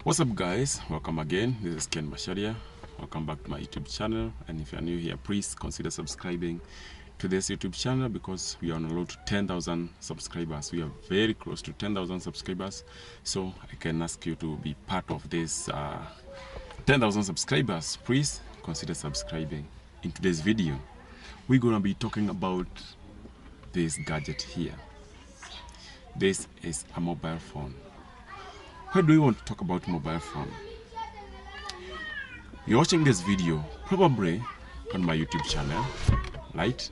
What's up, guys? Welcome again. This is Ken Masharia. Welcome back to my YouTube channel, and if you're new here, please consider subscribing to this YouTube channel because we are on a road to 10,000 subscribers. We are very close to 10,000 subscribers, so I can ask you to be part of this 10,000 subscribers. Please consider subscribing. In today's video, we're gonna be talking about this gadget here. This is a mobile phone. Why do we want to talk about mobile phone? You're watching this video probably on my YouTube channel, right?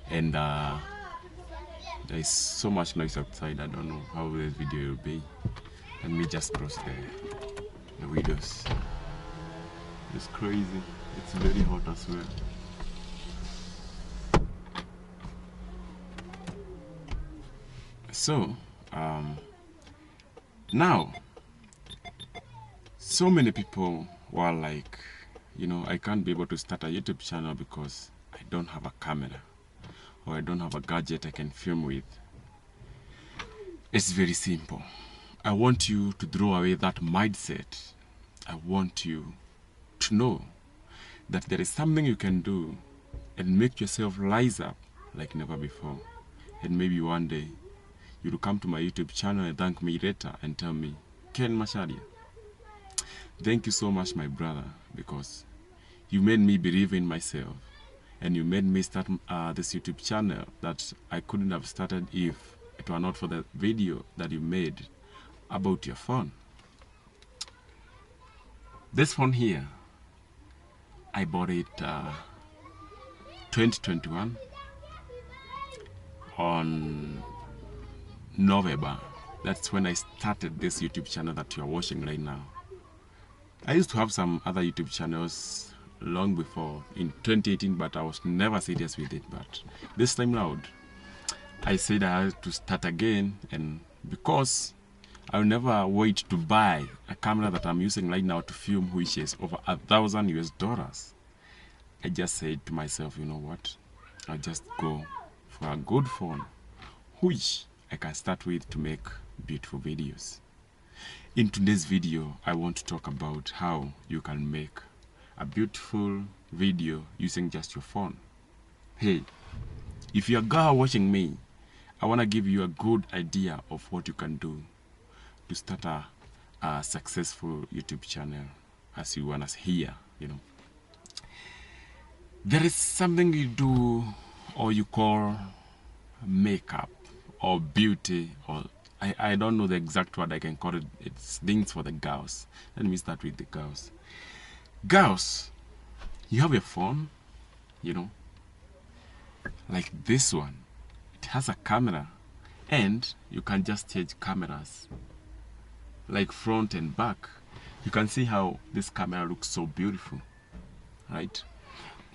And there is so much noise outside. I don't know how this video will be. Let me just close the windows. It's crazy. It's very hot as well. So now, so many people were like, I can't be able to start a YouTube channel because I don't have a camera or I don't have a gadget I can film with. It's very simple. I want you to throw away that mindset. I want you to know that there is something you can do and make yourself rise up like never before. And maybe one day you'll come to my YouTube channel and thank me later and tell me, Ken Masharia, thank you so much, my brother, because you made me believe in myself and you made me start this YouTube channel that I couldn't have started if it were not for the video that you made about your phone. This phone here, I bought it 2021 on November. That's when I started this YouTube channel that you are watching right now. I used to have some other YouTube channels long before in 2018, but I was never serious with it. But this time around, I said I had to start again, and because I'll never wait to buy a camera that I'm using right now to film, which is over $1,000 US, I just said to myself, you know what? I'll just go for a good phone, which I can start with to make beautiful videos. In today's video, I want to talk about how you can make a beautiful video using just your phone. Hey, if you're a girl watching me, I want to give you a good idea of what you can do to start a successful YouTube channel as you want us here, There is something you do or you call makeup or beauty, or I don't know the exact word I can call it. It's things for the girls. Let me start with the girls. Girls, you have a phone, like this one. It has a camera, and you can just change cameras, like front and back. You can see how this camera looks so beautiful, right?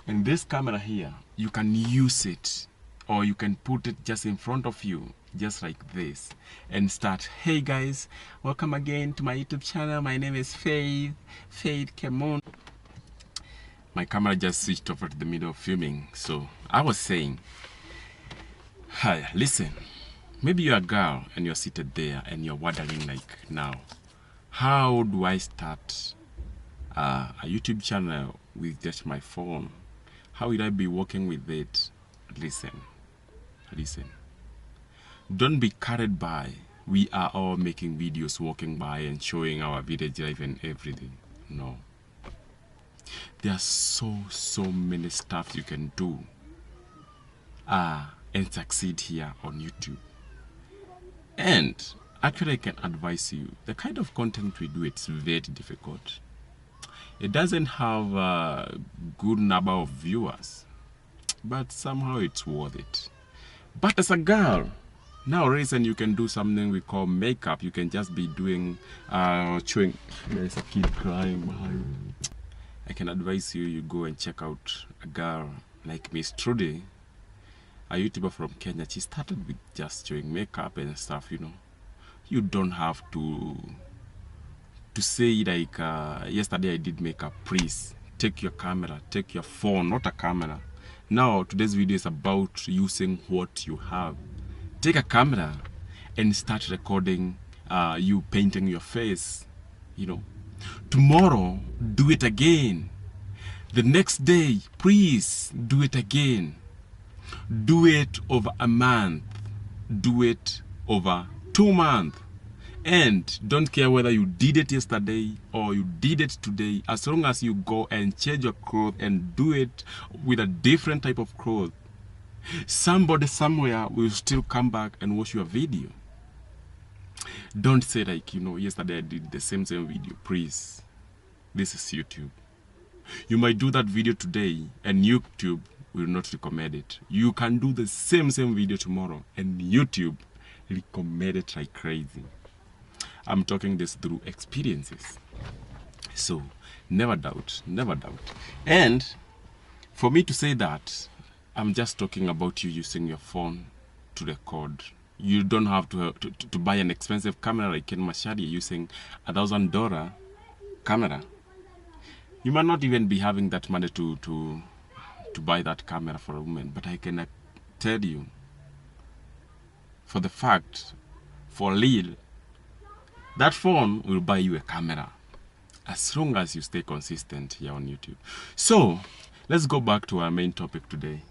And this camera here, you can use it, or you can put it just in front of you, just like this, and start, hey guys, welcome again to my YouTube channel. My name is Faith Kemon. My camera just switched off at the middle of filming. So I was saying, hi, listen, maybe you're a girl and you're seated there and you're wondering like, now, how do I start a YouTube channel with just my phone? How will I be working with it? Listen. Don't be carried by, we are all making videos, walking by and showing our village life and everything. No. There are so many stuff you can do and succeed here on YouTube. And actually I can advise you, the kind of content we do, it's very difficult. It doesn't have a good number of viewers, but somehow it's worth it. But as a girl, nowadays, and you can do something we call makeup. You can just be doing, showing. There's a kid crying behind. I can advise you go and check out a girl like Miss Trudy, a YouTuber from Kenya. She started with just showing makeup and stuff, You don't have to say like, yesterday I did makeup. Please, take your camera, take your phone, not a camera. Now, today's video is about using what you have. Take a camera and start recording you painting your face you know. Tomorrow, do it again. The next day, please do it again. Do it over a month. Do it over 2 months. And don't care whether you did it yesterday or you did it today, as long as you go and change your clothes and do it with a different type of clothes, somebody somewhere will still come back and watch your video. Don't say like, yesterday I did the same video. Please, this is YouTube. You might do that video today and YouTube will not recommend it. You can do the same video tomorrow and YouTube recommend it like crazy. I'm talking this through experiences. So never doubt, never doubt. And for me to say that, I'm just talking about you using your phone to record. You don't have to buy an expensive camera like Ken Mashadi using $1,000 camera. You might not even be having that money to buy that camera for a woman, but I can tell you for the fact, for real, that phone will buy you a camera as long as you stay consistent here on YouTube. So let's go back to our main topic today.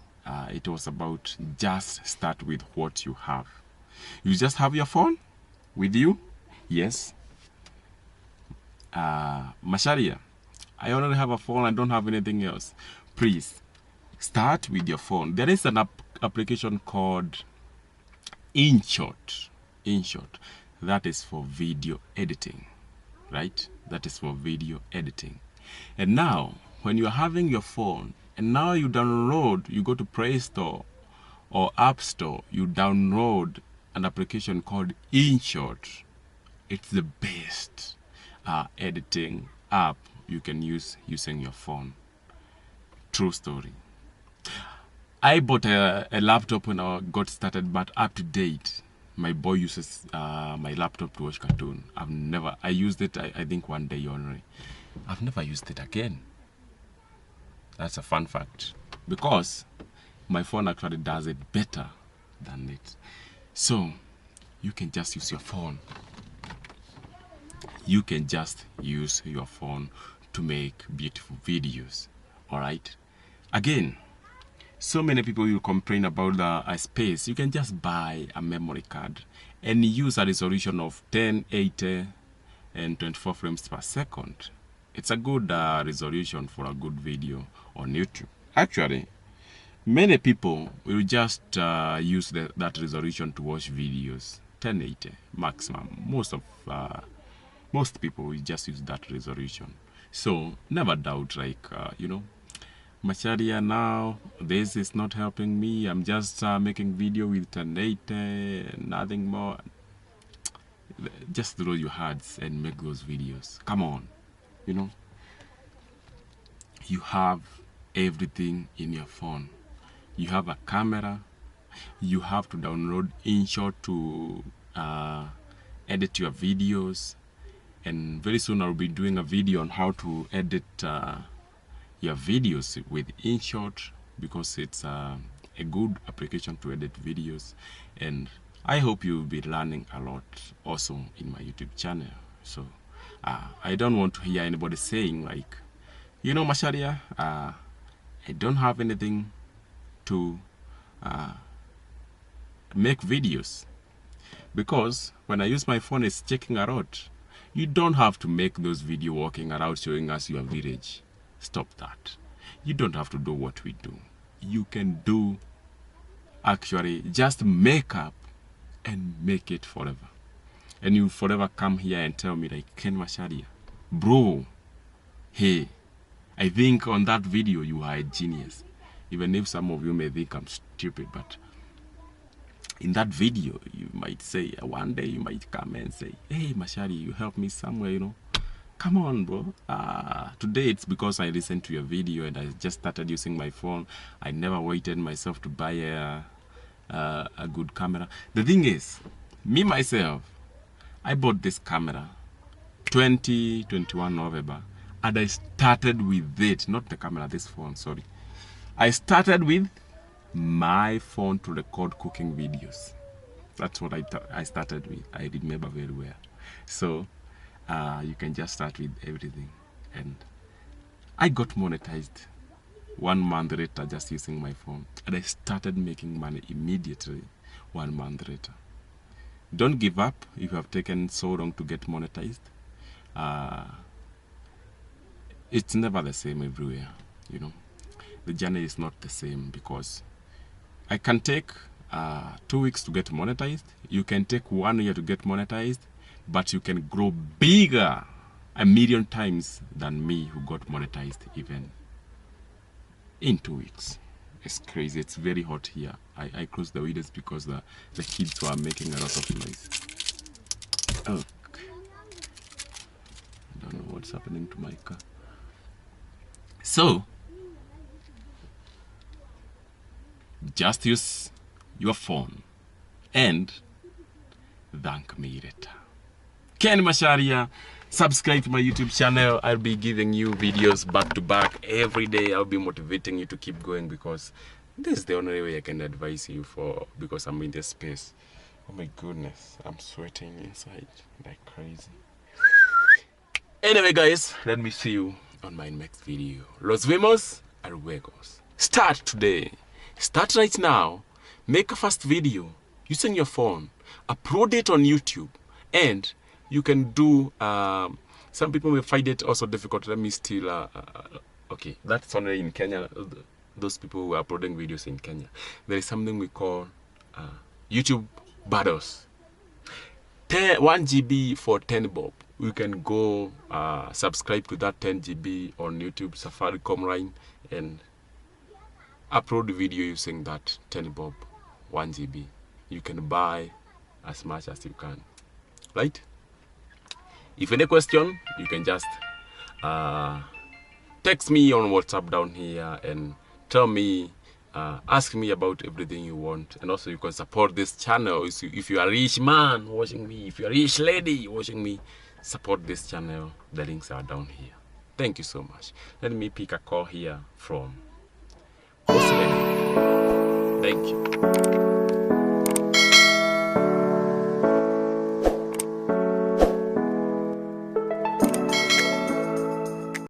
It was about just start with what you have. You just have your phone with you? Yes. Masharia, I already have a phone, I don't have anything else. Please, start with your phone. There is an application called InShot. InShot. That is for video editing, right? That is for video editing. And now, when you're having your phone, and now you download, you go to Play Store or App Store, you download an application called InShot. It's the best editing app you can use using your phone. True story. I bought a laptop when I got started, but up to date, my boy uses my laptop to watch cartoon. I used it, I think, one day only. I've never used it again. That's a fun fact. Because my phone actually does it better than it. So, you can just use your phone. You can just use your phone to make beautiful videos. Alright? Again, so many people will complain about the space. You can just buy a memory card and use a resolution of 1080 and 24 frames per second. It's a good resolution for a good video on YouTube. Actually, many people will just use that resolution to watch videos. 1080 maximum. Most people will just use that resolution. So never doubt, like, Macharia, now this is not helping me. I'm just making video with 1080, nothing more. Just throw your hearts and make those videos. Come on, you have everything in your phone. You have a camera. You have to download InShot to edit your videos. And very soon I'll be doing a video on how to edit your videos with InShot, because it's a good application to edit videos. And I hope you'll be learning a lot also in my YouTube channel. So I don't want to hear anybody saying like, Masharia, I don't have anything to make videos, because when I use my phone, it's checking a lot. You don't have to make those videos walking around showing us your village. Stop that. You don't have to do what we do. You can do, actually, just make up and make it forever. And you forever come here and tell me like, Ken Masharia, bro, hey, I think on that video you are a genius. Even if some of you may think I'm stupid, but in that video, you might say, one day you might come and say, hey, Mashari, you helped me somewhere, Come on, bro. Today it's because I listened to your video and I just started using my phone. I never waited myself to buy a good camera. The thing is, me, myself, I bought this camera 2021 November, and I started with it, not the camera, this phone, sorry. I started with my phone to record cooking videos. That's what I started with. I remember very well. So You can just start with everything. And I got monetized 1 month later just using my phone. And I started making money immediately 1 month later. Don't give up if you have taken so long to get monetized. It's never the same everywhere, you know. The journey is not the same, because I can take 2 weeks to get monetized. You can take 1 year to get monetized, but you can grow bigger 1,000,000 times than me, who got monetized even in 2 weeks. It's crazy. It's very hot here. I closed the windows because the kids were making a lot of noise. Oh, I don't know what's happening to my car. So, just use your phone and thank me later. Ken Masharia, subscribe to my YouTube channel. I'll be giving you videos back to back every day. I'll be motivating you to keep going, because this is the only way I can advise you because I'm in this space. Oh my goodness, I'm sweating inside like crazy. Anyway guys, let me see you on my next video. Los vemos a luego. Start today. Start right now. Make a first video using your phone. Upload it on YouTube. And you can do, some people may find it also difficult. Let me still, okay, that's only in Kenya. Those people who are uploading videos in Kenya. There is something we call YouTube battles. 1 GB for 10 bob. You can go subscribe to that 10 GB on YouTube Safaricom line and upload the video using that 10 bob 1 GB. You can buy as much as you can, right? If any question, you can just text me on WhatsApp down here and tell me, ask me about everything you want. And also you can support this channel. If you are a rich man watching me, if you are a rich lady watching me, support this channel. The links are down here. Thank you so much. Let me pick a call here from Boss Lady. Thank you.